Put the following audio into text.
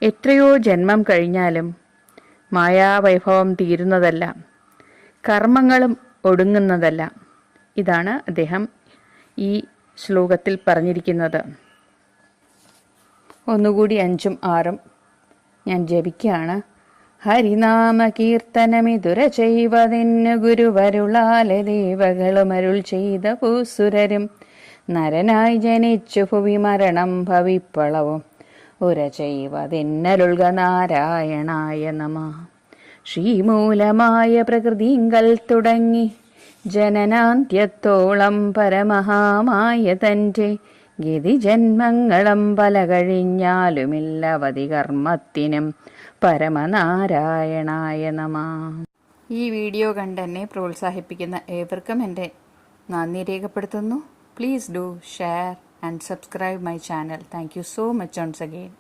എത്രയോ ജന്മം കഴിഞ്ഞാലും മായാവൈഭവം തീരുന്നതല്ല, കർമ്മങ്ങളും ഒടുങ്ങുന്നതല്ല. ഇതാണ് അദ്ദേഹം ഈ ശ്ലോകത്തിൽ പറഞ്ഞിരിക്കുന്നത്. ഒന്നുകൂടി 5ഉം 6ഉം ഞാൻ ജപിക്കുകയാണ്. ഹരിനാമ കീർത്തനമിതുര ചെയ്വതിന്നു ഗുരുവരുളാലെ ദേവകളുമരുൾ ചെയ്ത ഭൂസുരരും നരനായി ജനിച്ചു ഭുവി മരണം ഭവിപ്പളവും ഉര ചെയ്വതിന്നരുൾക നാരായണായ നമ. ശ്രീമൂലമായ പ്രകൃതിങ്കൽ തുടങ്ങി ജനനാന്ത്യത്തോളം പരമഹാമായ തൻ്റെ ഗതിജന്മങ്ങളും പല കഴിഞ്ഞാലുമില്ലവധി കർമ്മത്തിനും പരമനാരായണായ നമ. ഈ വീഡിയോ കണ്ട് എന്നെ പ്രോത്സാഹിപ്പിക്കുന്ന ഏവർക്കും എൻ്റെ നന്ദി രേഖപ്പെടുത്തുന്നു. Please do share and subscribe my channel. Thank you so much once again.